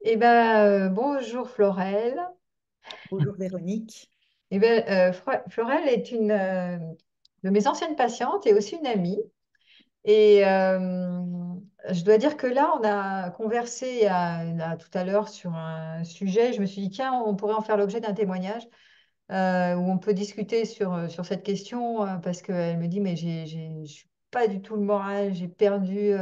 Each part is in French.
Bonjour Florelle. Bonjour Véronique. Florelle est une de mes anciennes patientes et aussi une amie. Et je dois dire que là, on a conversé là, tout à l'heure sur un sujet. Je me suis dit, tiens, on pourrait en faire l'objet d'un témoignage où on peut discuter sur cette question parce qu'elle me dit, mais je suis pas du tout le moral, j'ai perdu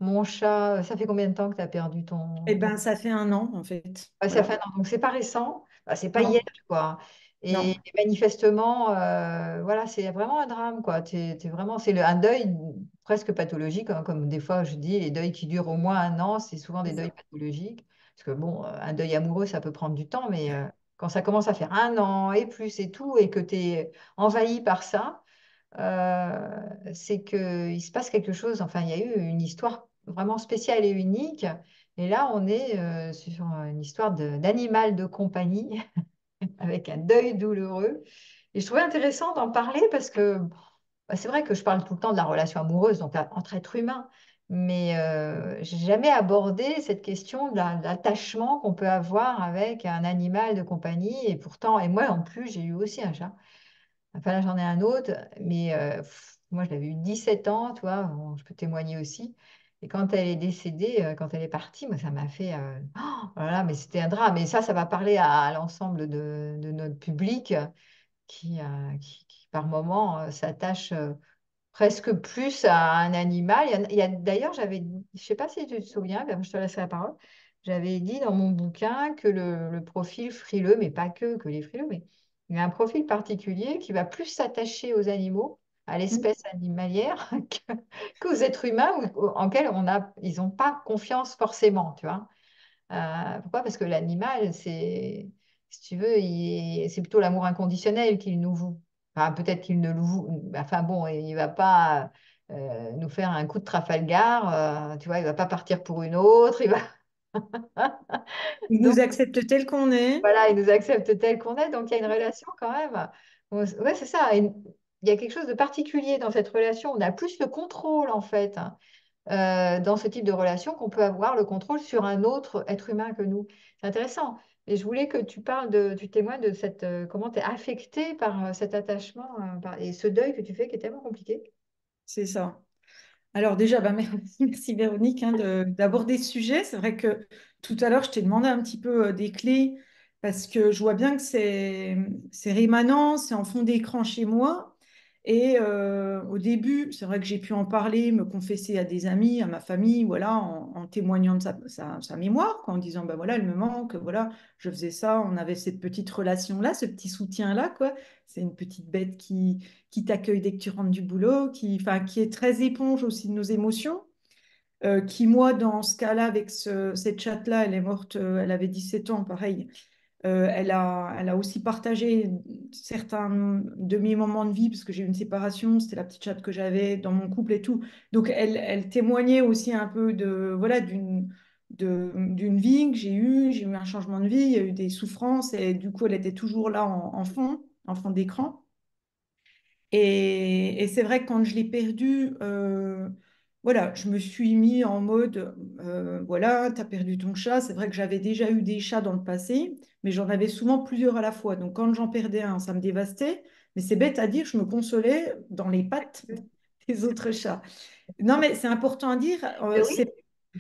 mon chat. Ça fait combien de temps que tu as perdu Eh ton bien, ça fait un an, en fait. Ouais, ça fait Voilà. un an, donc c'est pas récent, bah, c'est pas hier, Non, quoi. Et non, manifestement, voilà, c'est vraiment un drame, quoi. Vraiment, un deuil presque pathologique, hein, comme des fois je dis, les deuils qui durent au moins un an, c'est souvent des c'est deuils ça. pathologiques. Parce que bon, un deuil amoureux, ça peut prendre du temps, mais quand ça commence à faire un an et plus et tout, et que tu es envahi par ça, c'est qu'il se passe quelque chose. Enfin, il y a eu une histoire vraiment spéciale et unique. Et là, on est sur une histoire d'animal de compagnie avec un deuil douloureux. Et je trouvais intéressant d'en parler parce que c'est vrai que je parle tout le temps de la relation amoureuse, donc entre êtres humains, mais j'ai jamais abordé cette question de l'attachement qu'on peut avoir avec un animal de compagnie. Et pourtant, et moi en plus, j'ai eu aussi un chat. Enfin, là, j'en ai un autre, mais moi, je l'avais eu 17 ans, tu vois, bon, je peux témoigner aussi. Et quand elle est décédée, quand elle est partie, moi, ça m'a fait... voilà, mais c'était un drame. Et ça va parler à l'ensemble de notre public qui, par moment, s'attache presque plus à un animal. D'ailleurs, je sais pas si tu te souviens, ben, je te laisserai la parole, j'avais dit dans mon bouquin que le profil frileux, mais pas que les frileux, mais il y a un profil particulier qui va plus s'attacher aux animaux, à Mm. l'espèce animalière, qu'aux êtres humains en quels ils n'ont pas confiance forcément, tu vois. Pourquoi? Parce que l'animal, si tu veux, c'est plutôt l'amour inconditionnel qu'il nous voue. Enfin, peut-être qu'il ne le voue. Enfin bon, il va pas nous faire un coup de Trafalgar. Tu vois, il va pas partir pour une autre. Il Donc nous accepte tel qu'on est. voilà, il nous accepte tel qu'on est. Donc il y a une relation quand même. Ouais, c'est ça. Il y a quelque chose de particulier dans cette relation. On a plus le contrôle en fait, hein, dans ce type de relation qu'on peut avoir le contrôle sur un autre être humain que nous. C'est intéressant. Et je voulais que tu témoignes de comment tu es affecté par cet attachement et ce deuil que tu fais qui est tellement compliqué. C'est ça. Alors déjà, bah, merci Véronique hein, d'aborder ce sujet. C'est vrai que tout à l'heure, je t'ai demandé un petit peu des clés parce que je vois bien que c'est rémanent, c'est en fond d'écran chez moi. Et au début, c'est vrai que j'ai pu en parler, me confesser à des amis, à ma famille, voilà, en témoignant de sa mémoire, quoi, en disant, bah voilà, elle me manque, voilà, je faisais ça, on avait cette petite relation-là, ce petit soutien-là, quoi. C'est une petite bête qui t'accueille dès que tu rentres du boulot, enfin, qui est très éponge aussi de nos émotions, qui, moi, dans ce cas-là, avec cette chatte-là, elle est morte, elle avait 17 ans, pareil. Elle a aussi partagé certains de mes moments de vie, parce que j'ai eu une séparation, c'était la petite chatte que j'avais dans mon couple et tout. Donc, elle témoignait aussi un peu voilà, d'une vie que j'ai eu un changement de vie, il y a eu des souffrances, et du coup, elle était toujours là en fond d'écran. Et c'est vrai que quand je l'ai perdu, voilà, je me suis mis en mode, voilà, t'as perdu ton chat. C'est vrai que j'avais déjà eu des chats dans le passé, mais j'en avais souvent plusieurs à la fois. Donc quand j'en perdais un, ça me dévastait. Mais c'est bête à dire, je me consolais dans les pattes des autres chats. Non, mais c'est important à dire. Ben oui,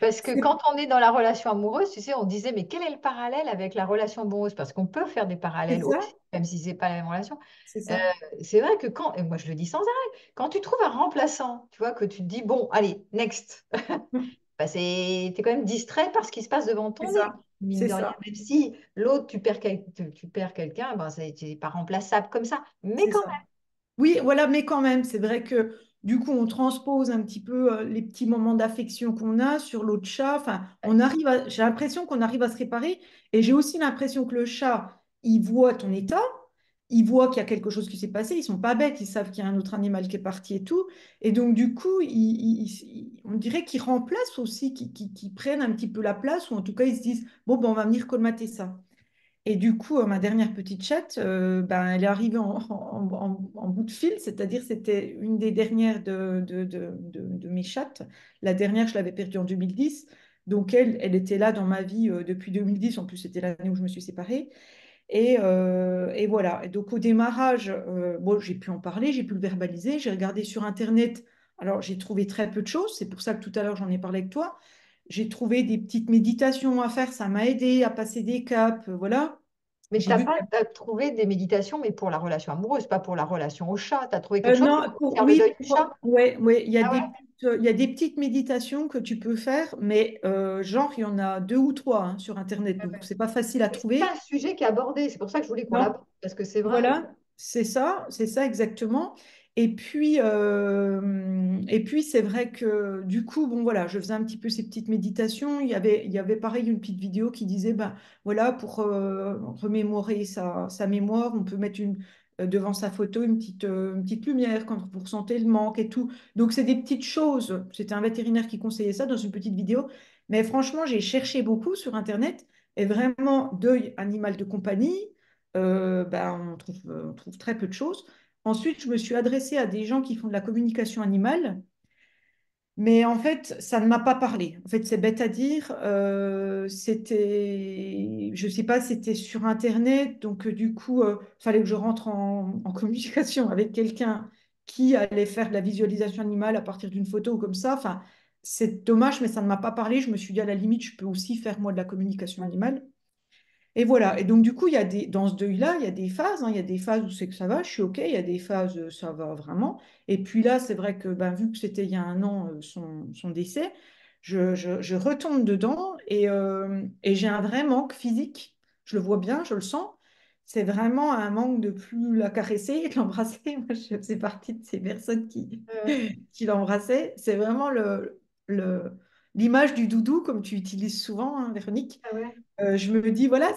parce que quand on est dans la relation amoureuse, tu sais, on disait, mais quel est le parallèle avec la relation amoureuse? Parce qu'on peut faire des c'est parallèles ça, aussi, même si c'est pas la même relation. c'est Euh, ça, c'est vrai que et moi je le dis sans arrêt, quand tu trouves un remplaçant, tu vois, que tu te dis, bon, allez, next, bah, t'es quand même distrait par ce qui se passe devant c'est ton nez, ça, mine c'est de rien. ça, Même si l'autre, tu perds quelqu'un, ben, c'est pas remplaçable comme ça. Mais c'est quand ça. Oui, voilà, mais quand même, c'est vrai que du coup, on transpose un petit peu les petits moments d'affection qu'on a sur l'autre chat. Enfin, j'ai l'impression qu'on arrive à se réparer. Et j'ai aussi l'impression que le chat, il voit ton état, il voit qu'il y a quelque chose qui s'est passé. Ils sont pas bêtes, ils savent qu'il y a un autre animal qui est parti et tout. Et donc, du coup, on dirait qu'ils remplacent aussi, qu'ils prennent un petit peu la place, ou en tout cas, ils se disent, bon, ben, on va venir colmater ça. Et du coup, ma dernière petite chatte, ben, elle est arrivée en bout de fil, c'est-à-dire c'était une des dernières de mes chattes. La dernière, je l'avais perdue en 2010. Donc elle était là dans ma vie depuis 2010. En plus, c'était l'année où je me suis séparée. Et voilà. Et donc au démarrage, bon, j'ai pu en parler, j'ai pu le verbaliser, j'ai regardé sur Internet. Alors j'ai trouvé très peu de choses, c'est pour ça que tout à l'heure j'en ai parlé avec toi. J'ai trouvé des petites méditations à faire, ça m'a aidé à passer des caps, voilà. Mais J'ai t'as vu pas t'as trouvé des méditations, mais pour la relation amoureuse, pas pour la relation au chat. Tu as trouvé quelque chose Non, pour faire le deuil du chat? ouais, ouais, Ah ouais? il y a des petites méditations que tu peux faire, mais genre, il y en a deux ou trois hein, sur Internet, Ouais, donc ouais. c'est pas facile à Mais c'est pas trouver. un sujet qui est abordé. C'est pour ça que je voulais qu'on Non, l'aborde, parce que c'est vrai. voilà, c'est ça exactement. Et puis c'est vrai que du coup, bon voilà, je faisais un petit peu ces petites méditations. Il y avait pareil une petite vidéo qui disait, ben voilà, pour remémorer sa mémoire, on peut mettre devant sa photo une petite lumière quand vous ressentez le manque et tout. Donc c'est des petites choses. C'était un vétérinaire qui conseillait ça dans une petite vidéo. Mais franchement, j'ai cherché beaucoup sur Internet et vraiment deuil animal de compagnie ben, on trouve très peu de choses. Ensuite, je me suis adressée à des gens qui font de la communication animale, mais en fait, ça ne m'a pas parlé. En fait, c'est bête à dire. C'était, je sais pas, c'était sur Internet, donc du coup, fallait que je rentre en communication avec quelqu'un qui allait faire de la visualisation animale à partir d'une photo ou comme ça. Enfin, c'est dommage, mais ça ne m'a pas parlé. Je me suis dit, à la limite, je peux aussi faire moi de la communication animale. Et voilà. Et donc, du coup, dans ce deuil-là, il y a des phases. Hein. Il y a des phases où c'est que ça va, je suis OK. Il y a des phases, ça va vraiment. Et puis là, c'est vrai que ben, vu que c'était il y a un an, son décès, je retombe dedans et j'ai un vrai manque physique. Je le vois bien, je le sens. C'est vraiment un manque de plus la caresser et de l'embrasser. Moi, je faisais partie de ces personnes Ouais, qui l'embrassaient. C'est vraiment l'image du doudou, comme tu utilises souvent, hein, Véronique. ouais, ouais, Je me dis, voilà,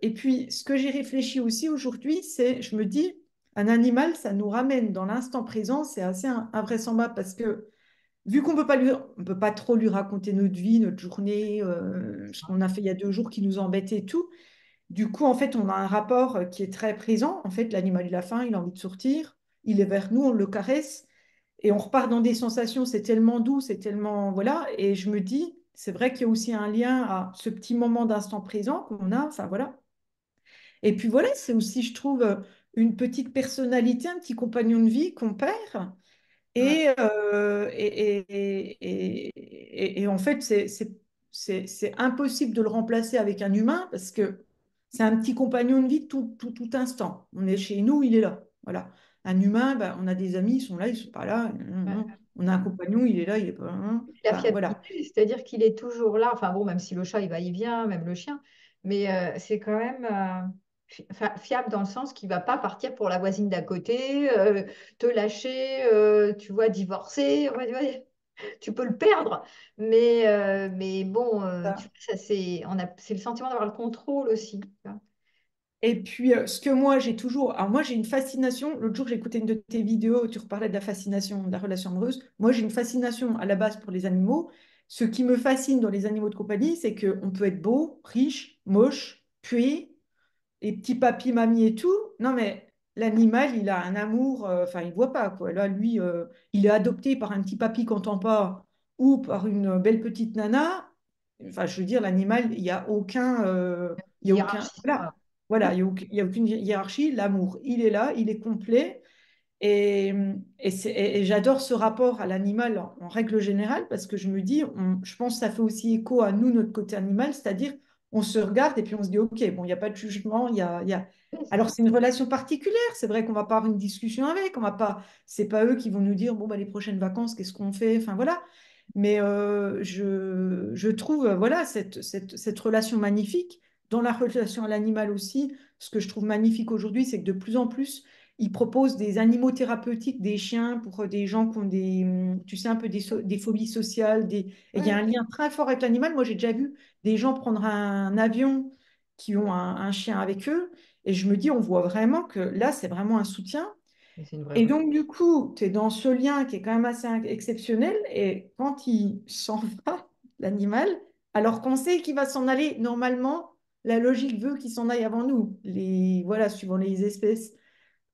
et puis ce que j'ai réfléchi aussi aujourd'hui, c'est, je me dis, un animal, ça nous ramène dans l'instant présent, c'est assez invraisemblable parce que vu qu'on on peut pas trop lui raconter notre vie, notre journée, ce qu'on a fait il y a 2 jours qui nous embêtait et tout. Du coup, en fait, on a un rapport qui est très présent. En fait, l'animal, il a faim, il a envie de sortir, il est vers nous, on le caresse. Et on repart dans des sensations, c'est tellement doux, c'est tellement... Voilà. Et je me dis, c'est vrai qu'il y a aussi un lien à ce petit moment d'instant présent qu'on a. Enfin, voilà. Et puis voilà, c'est aussi, je trouve, une petite personnalité, un petit compagnon de vie qu'on perd. ouais, Et en fait, c'est impossible de le remplacer avec un humain parce que c'est un petit compagnon de vie tout instant. On est chez nous, il est là. Voilà. Un humain, ben, on a des amis, ils sont là, ils sont pas là. ouais. On a un compagnon, il est là, il est pas. La Enfin, voilà. fiabilité, c'est-à-dire qu'il est toujours là. Enfin bon, même si le chat, il va, il vient, même le chien, mais c'est quand même fiable dans le sens qu'il va pas partir pour la voisine d'à côté, te lâcher, tu vois, divorcer. Ouais, ouais, tu peux le perdre, mais bon, tu vois, ça, c'est le sentiment d'avoir le contrôle aussi. Tu vois. Et puis, ce que moi, j'ai toujours. Alors, moi, j'ai une fascination. L'autre jour, j'ai écouté une de tes vidéos où tu reparlais de la fascination, de la relation amoureuse. Moi, j'ai une fascination à la base pour les animaux. Ce qui me fascine dans les animaux de compagnie, c'est qu'on peut être beau, riche, moche, pué, et petit papy, mamie et tout. Non, mais l'animal, il a un amour. Enfin, il voit pas, quoi. Là, lui, il est adopté par un petit papy qu'on n'entend pas ou par une belle petite nana. Enfin, je veux dire, l'animal, il y a aucun, Hiérarchie. voilà, voilà, il y a aucune hiérarchie. L'amour, il est là, il est complet. Et, et j'adore ce rapport à l'animal en règle générale parce que je me dis, je pense que ça fait aussi écho à nous, notre côté animal, c'est-à-dire on se regarde et puis on se dit, OK, bon, il n'y a pas de jugement, Oui, c'est Alors ça. c'est une relation particulière, c'est vrai qu'on va pas avoir une discussion avec, on va pas, c'est pas eux qui vont nous dire, bon, bah, les prochaines vacances, qu'est-ce qu'on fait, enfin voilà. Mais je trouve, voilà, cette relation magnifique. Dans la relation à l'animal aussi, ce que je trouve magnifique aujourd'hui, c'est que de plus en plus, ils proposent des animaux thérapeutiques, des chiens pour des gens qui ont tu sais, un peu des phobies sociales. Et il y a Ouais, un lien très fort avec l'animal. Moi, j'ai déjà vu des gens prendre un avion qui ont un chien avec eux. Et je me dis, on voit vraiment que là, c'est vraiment un soutien. mais c'est une vraie Et relation. donc, du coup, tu es dans ce lien qui est quand même assez exceptionnel. Et quand il s'en va, l'animal, alors qu'on sait qu'il va s'en aller, normalement, la logique veut qu'il s'en aille avant nous. Voilà, suivant les espèces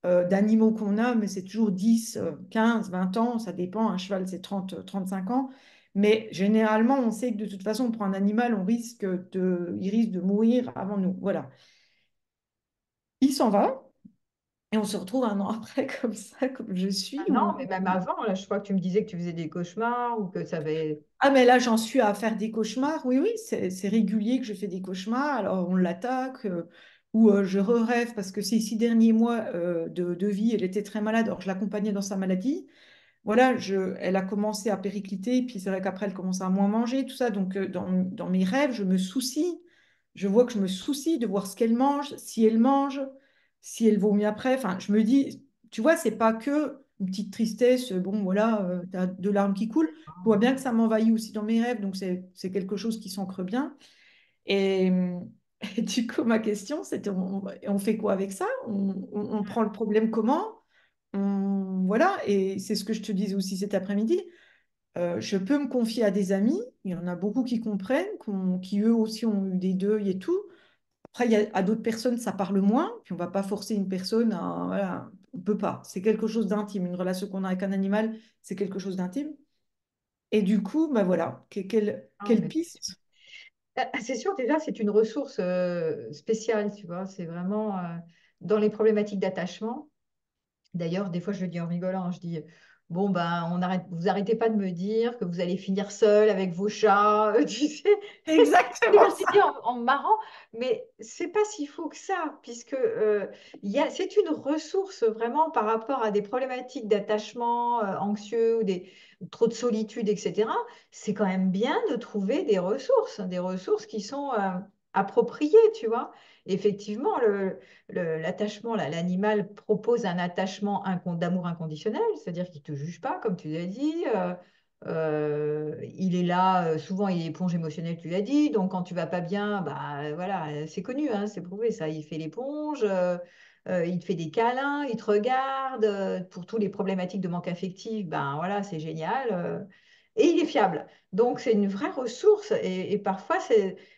d'animaux qu'on a, mais c'est toujours 10, 15, 20 ans, ça dépend. Un cheval, c'est 30, 35 ans. Mais généralement, on sait que de toute façon, on prend un animal, il risque de mourir avant nous. Voilà. Il s'en va et on se retrouve un an après comme ça, comme je suis. Ah non, mais même avant, là, je crois que tu me disais que tu faisais des cauchemars ou que ça avait... Ah, mais là, j'en suis à faire des cauchemars. Oui, oui, c'est régulier que je fais des cauchemars. Alors, on l'attaque ou je rêve parce que ces 6 derniers mois de vie, elle était très malade. Alors, je l'accompagnais dans sa maladie. Voilà, elle a commencé à péricliter, puis c'est vrai qu'après, elle commence à moins manger, tout ça. Donc, dans mes rêves, je me soucie. Je vois que je me soucie de voir ce qu'elle mange, si elle vomit après. Enfin, je me dis, tu vois, c'est pas que une petite tristesse, bon, voilà, tu as deux larmes qui coulent. Je vois bien que ça m'envahit aussi dans mes rêves, donc c'est quelque chose qui s'ancre bien. Et, et du coup, ma question, c'était, on fait quoi avec ça? On prend le problème comment? Voilà, et c'est ce que je te disais aussi cet après-midi. Je peux me confier à des amis, il y en a beaucoup qui comprennent, qui eux aussi ont eu des deuils et tout. Après, à d'autres personnes, ça parle moins, puis on va pas forcer une personne à... Voilà, on peut pas. C'est quelque chose d'intime. Une relation qu'on a avec un animal, c'est quelque chose d'intime. Et du coup, bah voilà, Ah, quelle mais piste? c'est sûr, déjà, c'est une ressource spéciale, tu vois. C'est vraiment dans les problématiques d'attachement. D'ailleurs, des fois, je le dis en rigolant, je dis, bon, ben, vous arrêtez pas de me dire que vous allez finir seul avec vos chats, tu sais. Je Exactement le ça. dis en marrant, mais c'est pas si faux que ça, puisque c'est une ressource vraiment par rapport à des problématiques d'attachement anxieux ou trop de solitude, etc. C'est quand même bien de trouver des ressources qui sont appropriées, tu vois. Effectivement, l'attachement, là, l'animal propose un attachement d'amour inconditionnel, c'est-à-dire qu'il ne te juge pas, comme tu l'as dit. Il est là, souvent il est éponge émotionnelle, tu l'as dit. Donc quand tu vas pas bien, bah voilà, c'est connu, hein, c'est prouvé ça. Il fait l'éponge, il te fait des câlins, il te regarde. Pour tous les problématiques de manque affectif, ben voilà, c'est génial. Et il est fiable. Donc c'est une vraie ressource. Et parfois,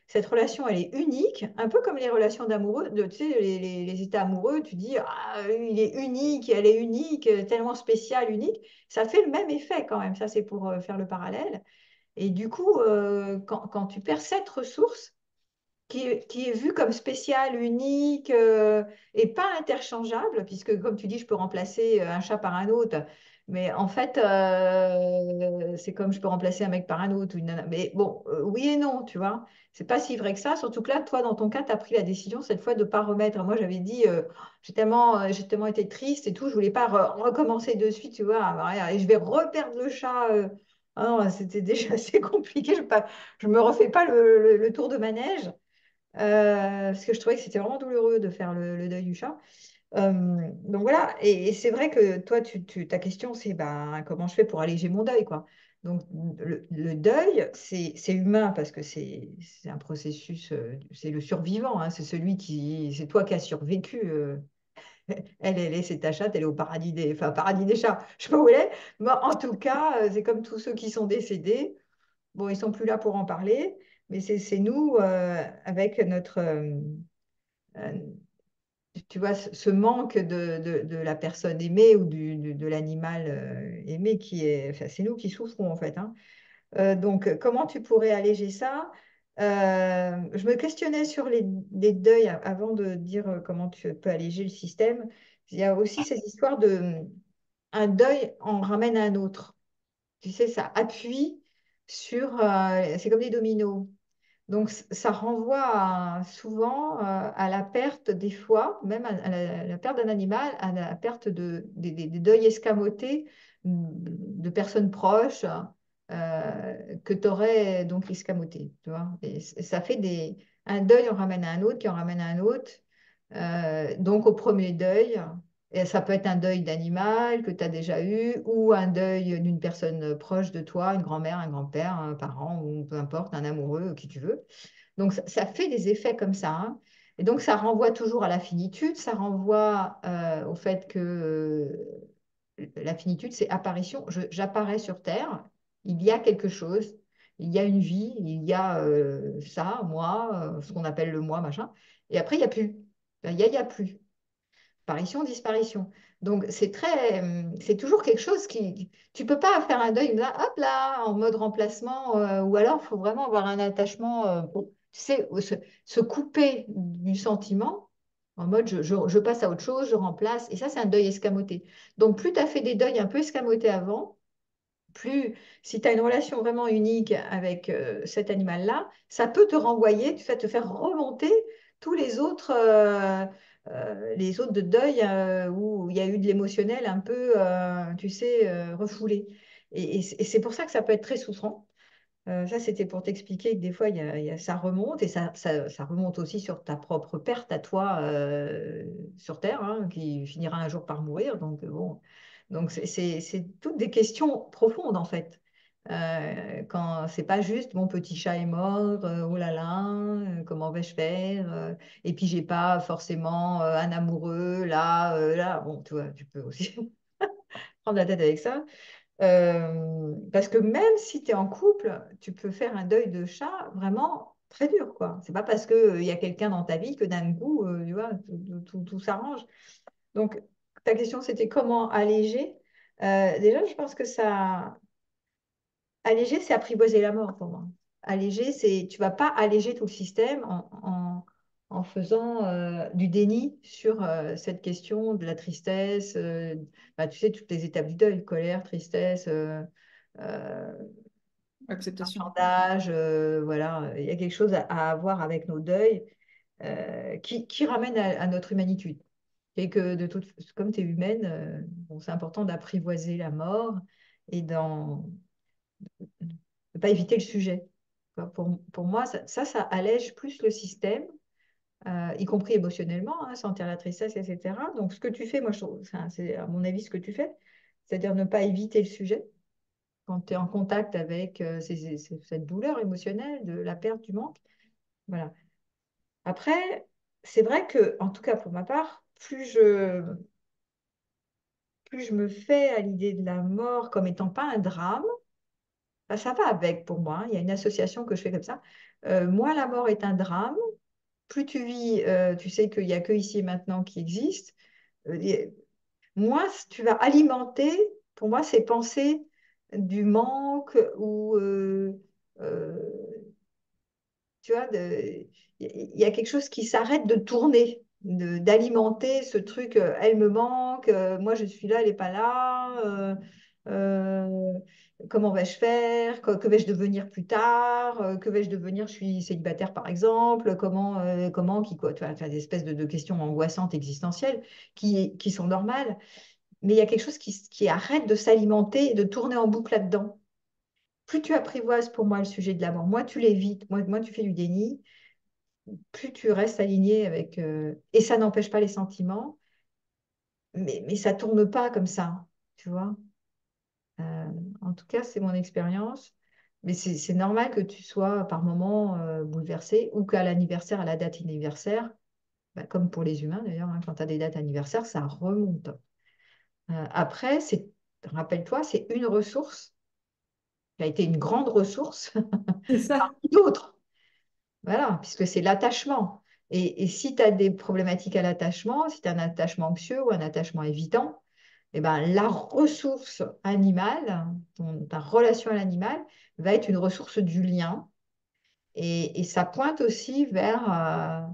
cette relation, elle est unique, un peu comme les relations d'amoureux, tu sais, les états amoureux, tu dis, ah, il est unique, elle est unique, tellement spéciale, unique. Ça fait le même effet quand même, ça c'est pour faire le parallèle. Et du coup, quand tu perds cette ressource, qui est vue comme spéciale, unique et pas interchangeable, puisque comme tu dis, je peux remplacer un chat par un autre, mais en fait, c'est comme je peux remplacer un mec par un autre. Ou une nana. Mais bon, oui et non, tu vois. C'est pas si vrai que ça, surtout que là, toi, dans ton cas, tu as pris la décision cette fois de ne pas remettre. Moi, j'avais dit, j'ai tellement été triste et tout, je voulais pas recommencer de suite, tu vois. Et je vais reperdre le chat. Ah non, c'était déjà assez compliqué. Je me refais pas le tour de manège. Parce que je trouvais que c'était vraiment douloureux de faire le deuil du chat. Donc voilà, et c'est vrai que toi, ta question, c'est ben, comment je fais pour alléger mon deuil, quoi. Donc le deuil, c'est humain parce que c'est un processus, c'est le survivant, hein, c'est toi qui as survécu. C'est ta chatte, elle est au paradis enfin, paradis des chats, je sais pas où elle est, mais en tout cas, c'est comme tous ceux qui sont décédés. Bon, ils sont plus là pour en parler, mais c'est nous avec notre euh, tu vois, ce manque de la personne aimée ou de l'animal aimé enfin, c'est nous qui souffrons en fait, hein. Donc, comment tu pourrais alléger ça? Je me questionnais sur les deuils avant de dire comment tu peux alléger le système. Il y a aussi ces histoires de un deuil en ramène un autre. Tu sais, ça appuie sur, c'est comme des dominos. Donc, ça renvoie souvent à la perte des fois, même à la perte d'un animal, à la perte des deuils escamotés de personnes proches que tu aurais donc escamoté. Tu vois. Et ça fait un deuil en ramène à un autre, qui en ramène à un autre. Donc, au premier deuil, et ça peut être un deuil d'animal que tu as déjà eu ou un deuil d'une personne proche de toi, une grand-mère, un grand-père, un parent ou peu importe, un amoureux, qui tu veux. Donc, ça fait des effets comme ça, hein. Et donc, ça renvoie toujours à la finitude, ça renvoie au fait que la finitude, c'est apparition. J'apparais sur Terre, il y a quelque chose, il y a une vie, il y a ça, moi, ce qu'on appelle le moi, machin. Et après, il n'y a plus. Il y a plus. Apparition, disparition. Donc, c'est toujours quelque chose qui, tu peux pas faire un deuil là, hop là, en mode remplacement, ou alors il faut vraiment avoir un attachement, tu sais, se couper du sentiment, en mode je passe à autre chose, je remplace, et ça, c'est un deuil escamoté. Donc, plus tu as fait des deuils un peu escamotés avant, plus, si tu as une relation vraiment unique avec cet animal-là, ça peut te renvoyer, tu vas te faire remonter tous les autres de deuil où il y a eu de l'émotionnel un peu, tu sais, refoulé. Et c'est pour ça que ça peut être très souffrant. Ça, c'était pour t'expliquer que des fois, ça remonte et ça remonte aussi sur ta propre perte à toi sur Terre, hein, qui finira un jour par mourir. Donc, bon, donc c'est toutes des questions profondes en fait. Quand c'est pas juste mon petit chat est mort, oh là là, comment vais-je faire? Et puis j'ai pas forcément un amoureux là. Bon, tu vois, tu peux aussi prendre la tête avec ça. Parce que même si tu es en couple, tu peux faire un deuil de chat vraiment très dur, quoi. C'est pas parce qu'il y a quelqu'un dans ta vie que d'un coup, tu vois, tout s'arrange. Donc, ta question, c'était comment alléger? Déjà, je pense que alléger, c'est apprivoiser la mort pour moi. Alléger, c'est tu vas pas alléger tout le système en faisant du déni sur cette question de la tristesse, bah, tu sais, toutes les étapes du deuil, colère, tristesse, euh, Acceptation. marchandage, voilà. Il y a quelque chose à avoir avec nos deuils qui ramène à notre humanitude. Et que comme tu es humaine, bon, c'est important d'apprivoiser la mort et de pas éviter le sujet. Quoi. Pour moi, ça allège plus le système, y compris émotionnellement, hein, sentir la tristesse, etc. Donc, ce que tu fais, moi, je trouve, enfin, c'est à mon avis ce que tu fais, c'est-à-dire ne pas éviter le sujet quand tu es en contact avec cette douleur émotionnelle de la perte, du manque. Voilà. Après, c'est vrai que, en tout cas pour ma part, plus je me fais à l'idée de la mort comme étant pas un drame, bah, ça va avec pour moi. Il y a une association que je fais comme ça. Moins la mort est un drame, plus tu vis, tu sais qu'il n'y a que ici et maintenant qui existe, moins tu vas alimenter, pour moi, ces pensées du manque ou euh, tu vois, il y a quelque chose qui s'arrête de tourner, d'alimenter ce truc, elle me manque, moi je suis là, elle n'est pas là, comment vais-je faire, que vais-je devenir plus tard, que vais-je devenir, je suis célibataire par exemple, comment, qui, quoi, tu vois, des espèces de questions angoissantes existentielles qui sont normales, mais il y a quelque chose qui arrête de s'alimenter et de tourner en boucle là-dedans. Plus tu apprivoises pour moi le sujet de la mort, moins tu l'évites, moins tu fais du déni, plus tu restes aligné avec... et ça n'empêche pas les sentiments, mais ça tourne pas comme ça, tu vois. Euh, En tout cas, c'est mon expérience. Mais c'est normal que tu sois par moments bouleversé ou qu'à l'anniversaire, à la date anniversaire, bah, comme pour les humains d'ailleurs, hein, quand tu as des dates anniversaires, ça remonte. Après, rappelle-toi, c'est une ressource qui a été une grande ressource C'est ça. parmi d'autres. Voilà, puisque c'est l'attachement. Et si tu as des problématiques à l'attachement, si tu as un attachement anxieux ou un attachement évitant, eh ben, la ressource animale, ta relation à l'animal, va être une ressource du lien. Et ça pointe aussi vers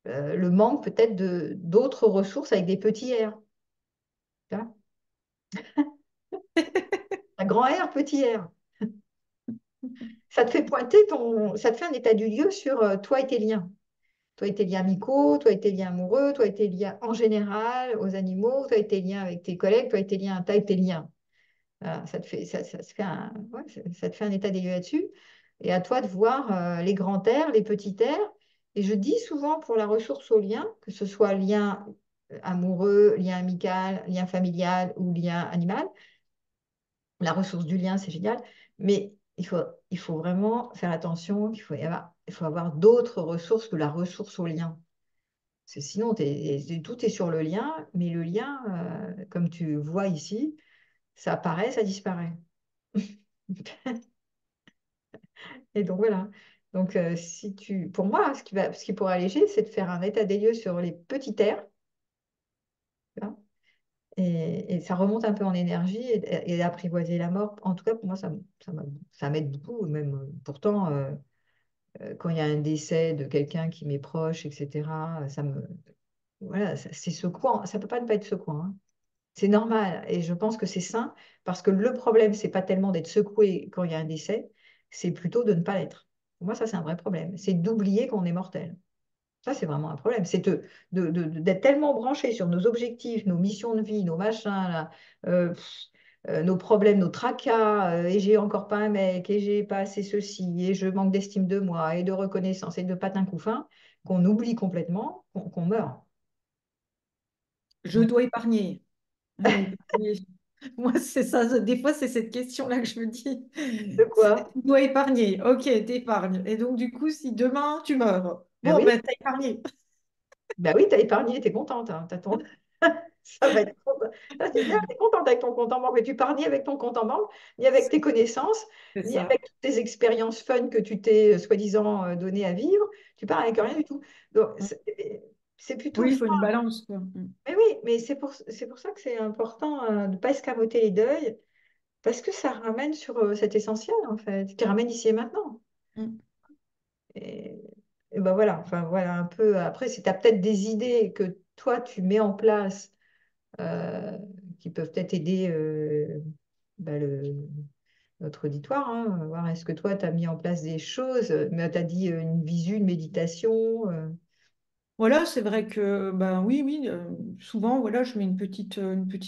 le manque peut-être de d'autres ressources avec des petits R. Tu vois. Un grand R, petit R. Ça te fait ça te fait un état du lieu sur toi et tes liens. Toi et tes liens amicaux, toi et tes liens amoureux, toi et tes liens en général aux animaux, toi et tes liens avec tes collègues, toi et tes liens. Voilà, ça se fait ouais, ça te fait un état des lieux là-dessus. Et à toi de voir les grands airs, les petits airs. Et je dis souvent pour la ressource aux liens, que ce soit lien amoureux, lien amical, lien familial ou lien animal, la ressource du lien, c'est génial. Mais il faut vraiment faire attention il faut avoir d'autres ressources que la ressource au lien. Parce que sinon, tout est sur le lien, mais le lien, comme tu vois ici, ça apparaît, ça disparaît. Et donc voilà. Donc pour moi, ce qui pourrait alléger, c'est de faire un état des lieux sur les petits airs, hein, Et ça remonte un peu en énergie et apprivoiser la mort. En tout cas, pour moi, ça m'aide beaucoup. Même, pourtant, quand il y a un décès de quelqu'un qui m'est proche, etc., voilà, c'est secouant. Ça peut pas ne pas être secouant, hein. C'est normal. Et je pense que c'est sain parce que le problème, c'est pas tellement d'être secoué quand il y a un décès, c'est plutôt de ne pas l'être. Pour moi, ça, c'est un vrai problème. C'est d'oublier qu'on est mortel. Ça, c'est vraiment un problème. C'est d'être tellement branché sur nos objectifs, nos missions de vie, nos machins, là, nos problèmes, nos tracas, et j'ai encore pas un mec, et j'ai pas assez ceci, et je manque d'estime de moi, et de reconnaissance, et de patin couffin, qu'on oublie complètement, qu'on meurt. Je Donc, dois épargner. Hein, épargner. Moi, c'est ça. Des fois, c'est cette question-là que je me dis. de Tu quoi? dois épargner. Ok, t'épargnes. Et donc, du coup, si demain, tu meurs, Ben bon, oui, ben, t'as épargné. ben oui, t'as épargné, t'es contente, hein, Ça va être ça, c'est bien, t'es contente avec ton compte en banque, mais tu pars ni avec ton compte en banque, ni avec tes connaissances, C'est ni ça. avec toutes tes expériences fun que tu t'es soi-disant donné à vivre. Tu pars avec rien du tout. Donc, c'est plutôt Oui, il bien. faut une balance, quoi. Mais oui, mais c'est pour ça que c'est important de ne pas escamoter les deuils, parce que ça ramène sur cet essentiel, en fait, qui ramène ici et maintenant. Mm. Et, et ben voilà, enfin voilà un peu. Après, si tu as peut-être des idées que toi, tu mets en place euh, qui peuvent peut-être aider bah, notre auditoire, hein, voir est-ce que toi, tu as mis en place des choses, mais tu as dit une visu, une méditation. Voilà, c'est vrai que, ben oui, oui, souvent, voilà, je mets une petite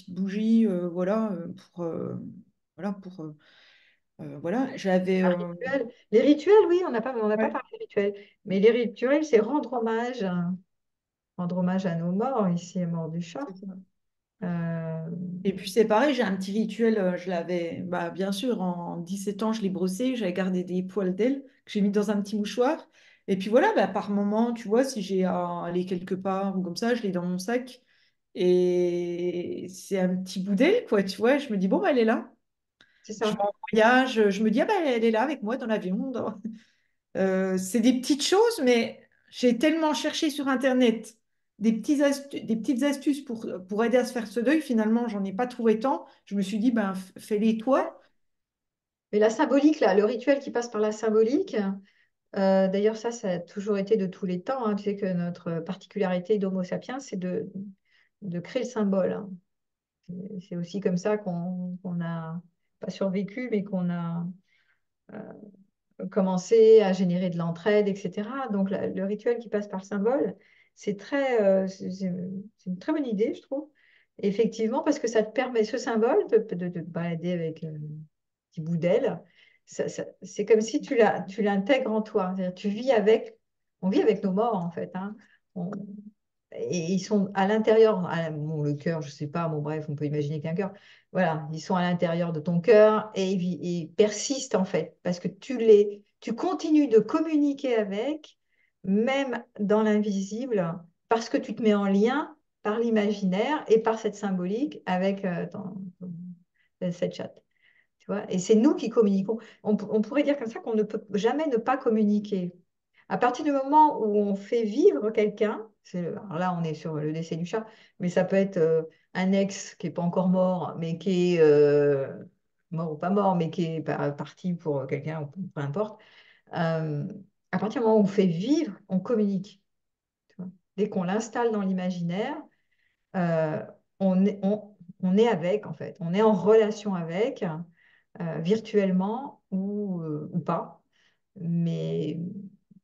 bougie, voilà, voilà, voilà, j'avais, Un rituel. Les rituels, oui, on n'a pas ouais, parlé des rituels, mais les rituels, c'est rendre hommage à nos morts, ici est mort du chat. c'est ça. Euh, Et puis c'est pareil, j'ai un petit rituel, je l'avais, bah, bien sûr, en 17 ans, je l'ai brossé, j'avais gardé des poils d'ailes que j'ai mis dans un petit mouchoir. Et puis voilà, bah, par moment, tu vois, si j'ai à aller quelque part ou comme ça, je l'ai dans mon sac. Et c'est un petit bout d'aile, quoi, tu vois. Je me dis, bon, bah, elle est là. c'est Je ça. m'en voyage, je me dis, ah, bah, elle est là avec moi dans l'avion. C'est des petites choses, mais j'ai tellement cherché sur Internet des petites astuces pour aider à se faire ce deuil. Finalement, j'en ai pas trouvé tant. Je me suis dit, ben, fais-les Ouais. toi. Mais la symbolique, là, le rituel qui passe par la symbolique, d'ailleurs, ça a toujours été de tous les temps, hein. Tu sais que notre particularité d'Homo sapiens, c'est de créer le symbole, hein. C'est aussi comme ça qu'on a pas survécu, mais qu'on a commencé à générer de l'entraide, etc. Donc le rituel qui passe par le symbole, c'est une très bonne idée, je trouve. Effectivement, parce que ça te permet, ce symbole, de te balader avec un petit bout d'aile. C'est comme si tu l'intègres en toi. C'est-à-dire, on vit avec nos morts, en fait, hein. On- et ils sont à l'intérieur, bon, le cœur, je sais pas, bon, bref, on peut imaginer qu'un cœur. Voilà, ils sont à l'intérieur de ton cœur et ils persistent en fait, parce que tu continues de communiquer avec, même dans l'invisible, parce que tu te mets en lien par l'imaginaire et par cette symbolique avec cette chatte. Tu vois? Et c'est nous qui communiquons. On pourrait dire comme ça qu'on ne peut jamais ne pas communiquer. À partir du moment où on fait vivre quelqu'un, alors là on est sur le décès du chat, mais ça peut être un ex qui n'est pas encore mort, mais qui est mort ou pas mort, mais qui est parti pour quelqu'un, ou peu importe. Euh, à partir du moment où on fait vivre, on communique. Tu vois. Dès qu'on l'installe dans l'imaginaire, euh, on est avec, en fait. On est en relation avec, virtuellement ou pas. Mais,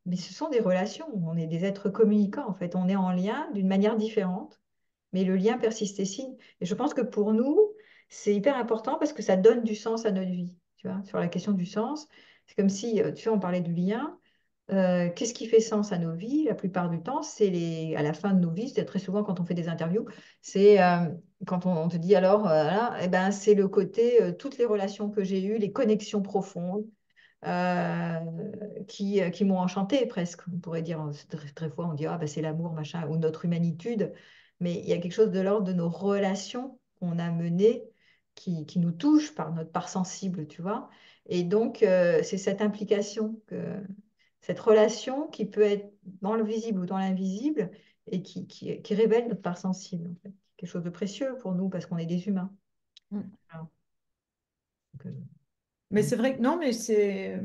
mais ce sont des relations. On est des êtres communicants, en fait. On est en lien d'une manière différente, mais le lien persiste et signe. Et je pense que pour nous, c'est hyper important parce que ça donne du sens à notre vie. Tu vois, sur la question du sens, c'est comme si, tu vois, on parlait du lien. Qu'est-ce qui fait sens à nos vies? La plupart du temps, à la fin de nos vies, c'est très souvent quand on fait des interviews, c'est quand on te dit alors, voilà, eh ben, c'est le côté, toutes les relations que j'ai eues, les connexions profondes euh, qui m'ont enchanté presque. On pourrait dire, très fois, on dit, ah, ben, c'est l'amour, machin, ou notre humanitude, mais il y a quelque chose de l'ordre de nos relations qu'on a menées qui nous touche par notre part sensible, tu vois. Et donc, c'est cette implication cette relation qui peut être dans le visible ou dans l'invisible et qui révèle notre part sensible, en fait. quelque chose de précieux pour nous parce qu'on est des humains. Mm. Voilà. Donc, Mais c'est vrai que non, mais c'est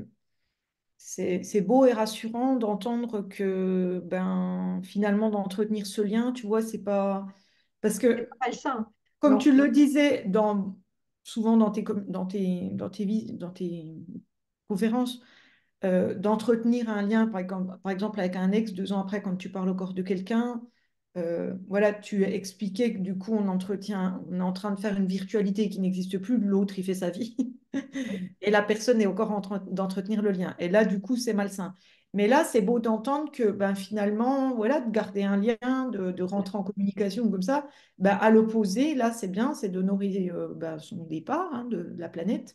beau et rassurant d'entendre que ben finalement d'entretenir ce lien, tu vois, c'est pas parce c'est que pas malsain. comme Non, tu le disais souvent dans tes conférences, d'entretenir un lien, par exemple avec un ex, 2 ans après, quand tu parles au corps de quelqu'un, voilà, tu as expliqué que du coup, on est en train de faire une virtualité qui n'existe plus, l'autre, il fait sa vie, et la personne est encore en train d'entretenir le lien. Et là, du coup, c'est malsain. Mais là, c'est beau d'entendre que ben, finalement, voilà, de garder un lien, de rentrer en communication comme ça, ben, à l'opposé, là, c'est bien, c'est d'honorer ben, son départ de la planète.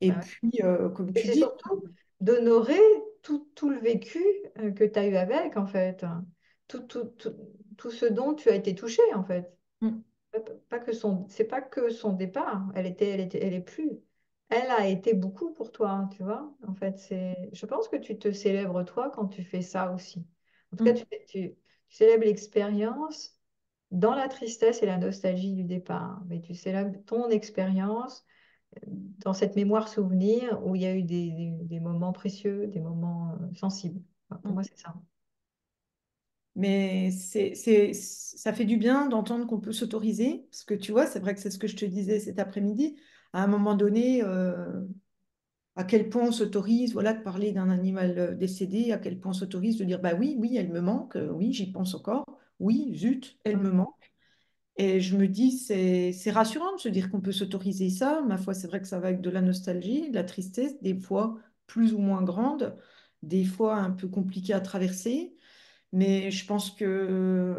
Et bah ouais. puis, comme Et tu c'est dis, surtout d'honorer tout le vécu que tu as eu avec, en fait. Tout, tout, tout, tout ce dont tu as été touché, en fait. mm, Pas que c'est pas que son départ. Elle est plus. Elle a été beaucoup pour toi, tu vois. En fait, je pense que tu te célèbres toi quand tu fais ça aussi. En tout cas, mm, tu célèbres l'expérience dans la tristesse et la nostalgie du départ. Mais tu célèbres ton expérience dans cette mémoire souvenir où il y a eu des moments précieux, des moments sensibles. Enfin, pour mm. moi, c'est ça. Mais ça fait du bien d'entendre qu'on peut s'autoriser, parce que tu vois, c'est vrai que c'est ce que je te disais cet après-midi. À un moment donné, à quel point on s'autorise, voilà, de parler d'un animal décédé, à quel point on s'autorise de dire, bah oui, oui, elle me manque, oui, j'y pense encore, oui, zut, elle me Mm. manque. Et je me dis, c'est rassurant de se dire qu'on peut s'autoriser ça. Ma foi, c'est vrai que ça va avec de la nostalgie, de la tristesse, des fois plus ou moins grande, des fois un peu compliquée à traverser. Mais je pense que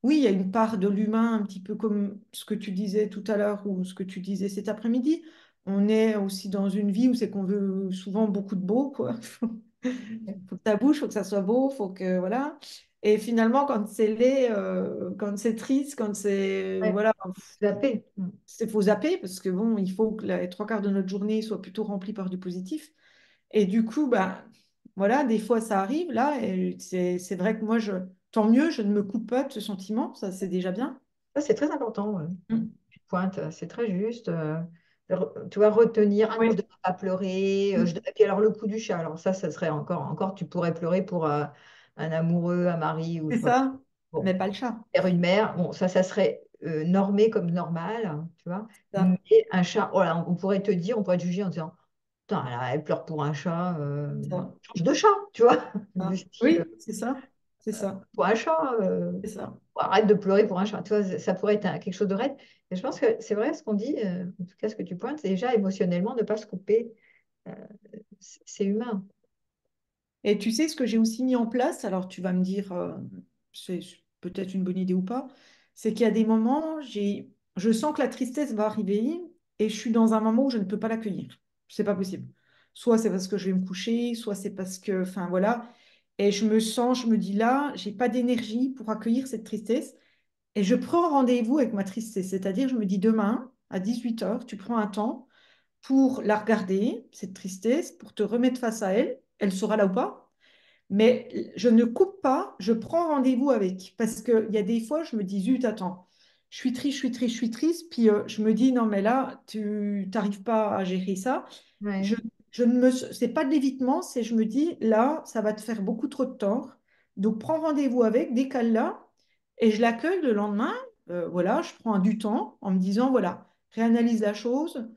oui, il y a une part de l'humain, un petit peu comme ce que tu disais tout à l'heure ou ce que tu disais cet après-midi. On est aussi dans une vie où c'est qu'on veut souvent beaucoup de beau, quoi. Faut que ça bouge, faut que ça soit beau, faut que voilà. Et finalement, quand c'est laid, quand c'est triste, quand c'est Ouais, voilà, zappé. Mm. c'est faut zapper parce que bon, il faut que les 3 quarts de notre journée soient plutôt remplis par du positif. Et du coup, bah, voilà, des fois ça arrive là, et c'est vrai que moi, tant mieux, je ne me coupe pas de ce sentiment, ça c'est déjà bien. Ça, c'est très important. Ouais. Mm. Tu pointes, c'est très juste. Tu vas retenir, ah non, je ne Oui. devrais pas pleurer. Mm. Et puis alors, le coup du chat, alors ça serait encore, tu pourrais pleurer pour un amoureux, un mari, ou je C'est sais pas. ça, mais Bon, pas le chat. faire une mère, bon, ça serait normé comme normal, hein, tu vois. Ça, Mais un chat, oh là, on pourrait te dire, on pourrait te juger en disant, putain, elle pleure pour un chat, ça, change de chat, tu vois, du ça. style, Oui, c'est ça, c'est ça, pour un chat, c'est ça. arrête de pleurer pour un chat, tu vois, ça pourrait être quelque chose de raide. Et je pense que c'est vrai ce qu'on dit, en tout cas ce que tu pointes, c'est déjà émotionnellement ne pas se couper, euh, c'est humain. Et tu sais ce que j'ai aussi mis en place, alors tu vas me dire, c'est peut-être une bonne idée ou pas, c'est qu'il y a des moments, je sens que la tristesse va arriver et je suis dans un moment où je ne peux pas l'accueillir. C'est pas possible. Soit c'est parce que je vais me coucher, soit c'est parce que, enfin voilà, et je me dis là, j'ai pas d'énergie pour accueillir cette tristesse et je prends rendez-vous avec ma tristesse, c'est-à-dire je me dis demain à 18 heures, tu prends un temps pour la regarder, cette tristesse, pour te remettre face à elle, elle sera là ou pas. Mais je ne coupe pas, je prends rendez-vous avec. Parce qu'il y a des fois, je me dis, zut, attends, je suis triste, je suis triste, je suis triste. Puis je me dis, non, mais là, tu n'arrives pas à gérer ça. Je, Ouais. je ne me, c'est pas de l'évitement, c'est je me dis, là, ça va te faire beaucoup trop de tort. Donc, prends rendez-vous avec, décale-la, et je l'accueille le lendemain. Voilà, je prends du temps en me disant, voilà, réanalyse la chose,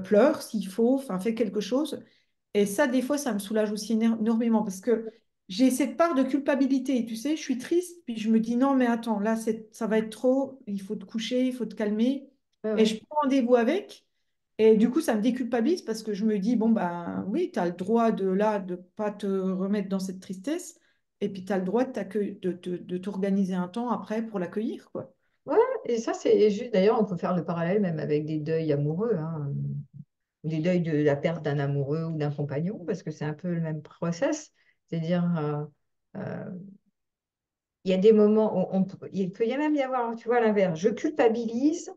pleure s'il faut, enfin, fais quelque chose. Et ça, des fois, ça me soulage aussi énormément parce que j'ai cette part de culpabilité. Tu sais, je suis triste, puis je me dis non, mais attends, là, ça va être trop, il faut te coucher, il faut te calmer. Ouais, Et ouais. je prends rendez-vous avec. Et du coup, ça me déculpabilise parce que je me dis, bon, ben oui, tu as le droit de là, de pas te remettre dans cette tristesse. Et puis, tu as le droit de t'organiser un temps après pour l'accueillir, quoi. Ouais, et ça, c'est juste, d'ailleurs, on peut faire le parallèle même avec des deuils amoureux, hein, ou des deuils de la perte d'un amoureux ou d'un compagnon, parce que c'est un peu le même process. C'est-à-dire, euh, il y a des moments où il peut y même y avoir, tu vois, l'inverse. Je culpabilise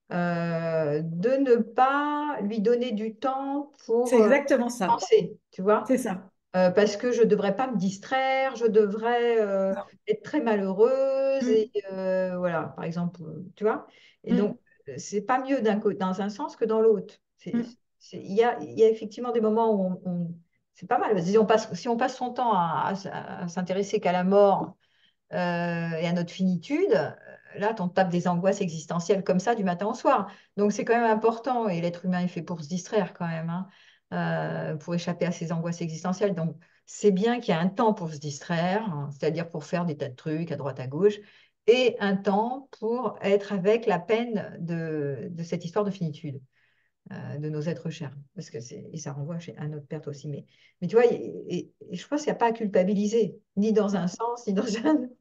de ne pas lui donner du temps C'est pour exactement ça. penser, tu vois. C'est ça. parce que je ne devrais pas me distraire, je devrais être très malheureuse, Mm, et voilà, par exemple, tu vois. Et mm, donc, c'est pas mieux dans un sens que dans l'autre. mm, Il y a effectivement des moments où c'est pas mal. Si on passe son temps à s'intéresser qu'à la mort et à notre finitude, là, on tape des angoisses existentielles comme ça du matin au soir. Donc, c'est quand même important, et l'être humain est fait pour se distraire quand même, hein, pour échapper à ces angoisses existentielles. Donc, c'est bien qu'il y ait un temps pour se distraire, hein, c'est-à-dire pour faire des tas de trucs à droite à gauche, et un temps pour être avec la peine de cette histoire de finitude. De nos êtres chers, parce que et ça renvoie à notre perte aussi. Mais tu vois, et je pense qu'il n'y a pas à culpabiliser, ni dans un sens, ni dans un autre.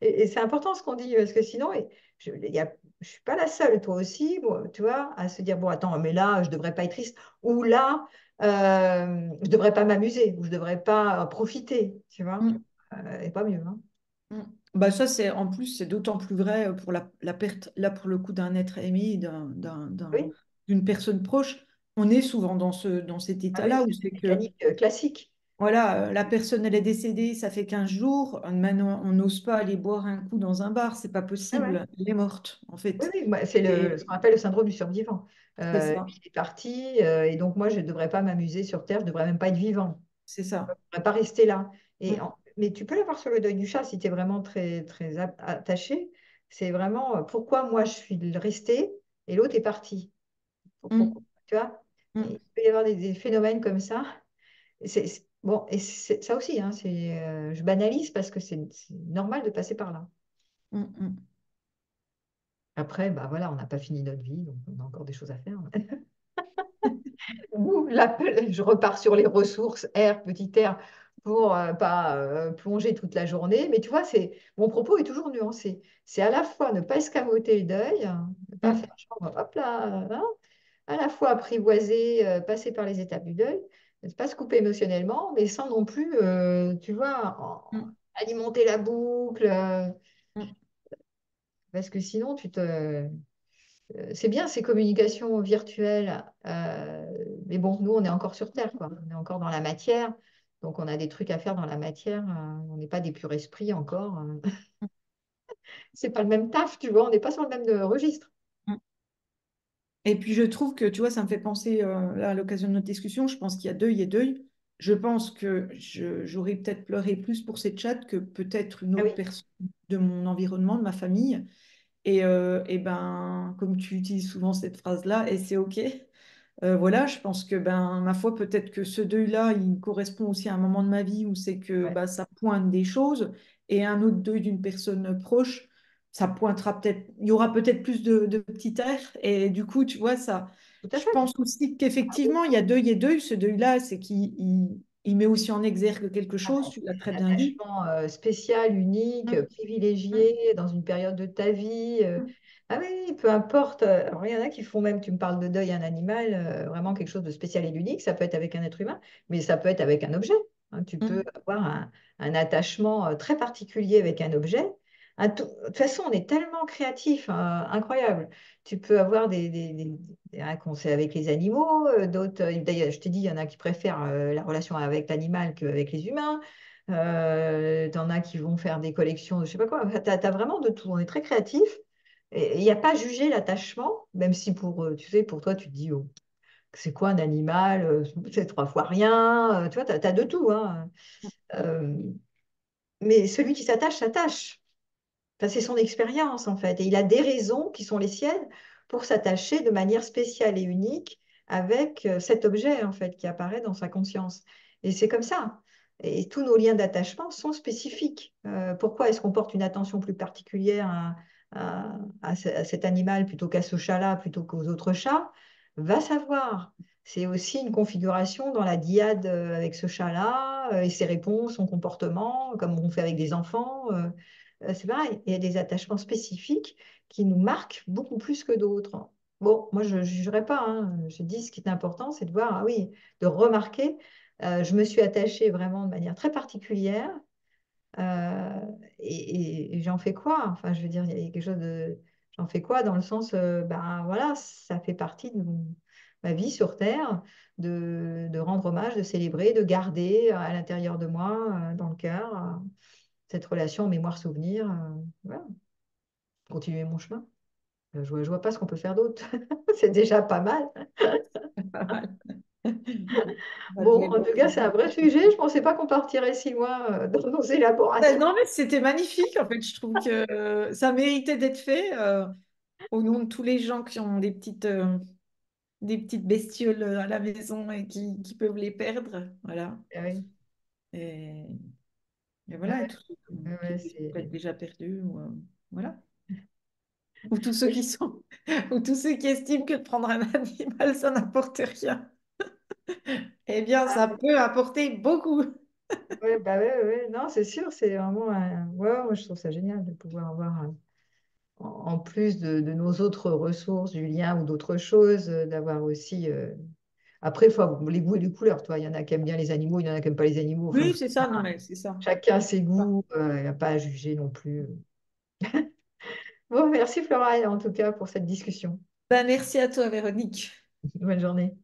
Et c'est important ce qu'on dit, parce que sinon, je ne suis pas la seule, toi aussi, bon, tu vois, à se dire, bon, attends, mais là, je ne devrais pas être triste, ou là, je ne devrais pas m'amuser, ou je ne devrais pas profiter, tu vois, mm, et pas mieux, hein. mm. Bah ça, c'est en plus, c'est d'autant plus vrai pour la perte, là, pour le coup, d'un être aimé, Oui, d'une personne proche. On est souvent dans cet ah oui, état-là où c'est c'est une que mécanique classique. voilà, la personne, elle est décédée, ça fait 15 jours. Maintenant, on n'ose pas aller boire un coup dans un bar, c'est pas Ah ouais. possible. Elle est morte, en Oui, fait. oui, moi, c'est ce qu'on Et appelle le syndrome du survivant. c'est ça, Il est parti, et donc moi, je ne devrais pas m'amuser sur Terre, je ne devrais même pas être vivant. c'est Je ne ça. devrais pas rester là. Mm, Mais tu peux l'avoir sur le deuil du chat si tu es vraiment très, très attaché. C'est vraiment pourquoi moi je suis resté et l'autre est parti. mm, Tu vois? Et mm, il peut y avoir des phénomènes comme ça. Bon, et ça aussi, hein, je banalise parce que c'est normal de passer par là. mm, mm, Après, bah voilà, on n'a pas fini notre vie, donc on a encore des choses à faire. Ouh, là, je repars sur les ressources, R, petit r, pour pas plonger toute la journée. Mais tu vois, mon propos est toujours nuancé. C'est à la fois ne pas escamoter le deuil, hein, ne pas faire mm, genre, hop là, hein, à la fois apprivoiser, passer par les étapes du deuil, ne pas se couper émotionnellement, mais sans non plus, tu vois, mm, alimenter la boucle, mm, parce que sinon, c'est bien ces communications virtuelles, mais bon, nous, on est encore sur Terre, quoi. On est encore dans la matière, donc on a des trucs à faire dans la matière. On n'est pas des purs esprits encore. C'est pas le même taf, tu vois. On n'est pas sur le même registre. mm. Et puis je trouve que, tu vois, ça me fait penser, là, à l'occasion de notre discussion, je pense qu'il y a deuil et deuil. Je pense que j'aurais peut-être pleuré plus pour cette chatte que peut-être une Ah autre oui, personne de mon environnement, de ma famille. Et ben, comme tu utilises souvent cette phrase-là, et c'est OK. Voilà, je pense que, ben, ma foi, peut-être que ce deuil-là, il correspond aussi à un moment de ma vie où c'est que ouais, bah, ça pointe des choses, et un autre deuil d'une personne proche, ça pointera peut-être, il y aura peut-être plus de petits airs, et du coup, tu vois, ça, tout à je fait. pense aussi qu'effectivement, il y a deuil et deuil. Ce deuil-là, c'est qu'il met aussi en exergue quelque chose, tu l'as très Un bien dit. attachement spécial, unique, Mm, mm, privilégié dans une période de ta vie. mm, Ah oui, peu importe. Alors, il y en a qui font même, tu me parles de deuil un animal, vraiment quelque chose de spécial et d'unique. Ça peut être avec un être humain, mais ça peut être avec un objet, hein. Tu peux mm, avoir un attachement très particulier avec un objet. De toute façon, on est tellement créatif, hein, incroyable. Tu peux avoir qu'on sait avec les animaux, d'autres, d'ailleurs, je t'ai dit, il y en a qui préfèrent la relation avec l'animal qu'avec les humains. T'en as qui vont faire des collections, de je sais pas quoi. T'as vraiment de tout. On est très créatif. Et il n'y a pas à juger l'attachement, même si tu sais, pour toi, tu te dis, oh, c'est quoi un animal? C'est trois fois rien. Tu vois, tu as de tout, hein. Euh, mais celui qui s'attache, s'attache. Enfin, c'est son expérience, en fait. Et il a des raisons qui sont les siennes pour s'attacher de manière spéciale et unique avec cet objet, en fait, qui apparaît dans sa conscience. Et c'est comme ça. Et tous nos liens d'attachement sont spécifiques. Pourquoi est-ce qu'on porte une attention plus particulière à cet animal plutôt qu'à ce chat-là, plutôt qu'aux autres chats? Va savoir. C'est aussi une configuration dans la dyade avec ce chat-là, et ses réponses, son comportement, comme on fait avec des enfants. C'est pareil, il y a des attachements spécifiques qui nous marquent beaucoup plus que d'autres. Bon, moi, je ne jugerai pas, hein. Je dis ce qui est important, c'est de voir, ah oui, de remarquer. Je me suis attachée vraiment de manière très particulière. euh, et j'en fais quoi? Enfin, je veux dire, il y a quelque chose de. J'en fais quoi dans le sens, ben voilà, ça fait partie ma vie sur Terre, de rendre hommage, de célébrer, de garder à l'intérieur de moi, dans le cœur, cette relation mémoire-souvenir. Voilà, continuer mon chemin. Je vois pas ce qu'on peut faire d'autre. C'est déjà pas mal. Pas mal. Bah, Bon, mais en bon, tout cas, c'est un vrai sujet. Je pensais pas qu'on partirait si loin, dans nos élaborations. non, mais c'était magnifique. En fait, je trouve que ça méritait d'être fait au nom de tous les gens qui ont des petites bestioles à la maison et qui peuvent les perdre. Voilà. Ah oui. Et, et Ah voilà, et tous ceux ouais, qui ouais, ont c'est... peut-être déjà perdu. Ou, voilà. Ou tous ceux qui Oui, sont, ou tous ceux qui estiment que de prendre un animal, ça n'apporte rien. Eh bien, ça peut apporter beaucoup. ouais, bah ouais, ouais. Non, c'est sûr, c'est vraiment ouais, ouais, moi, je trouve ça génial de pouvoir avoir, en plus de nos autres ressources, du lien ou d'autres choses, d'avoir aussi... Après, il faut avoir les goûts et les couleurs, toi. Il y en a qui aiment bien les animaux, il y en a qui n'aiment pas les animaux. Enfin, Oui, c'est ça, non, mais c'est ça. chacun ses goûts, il n'y a pas à juger non plus. Bon, merci Flora, en tout cas, pour cette discussion. Ben, merci à toi, Véronique. Bonne journée.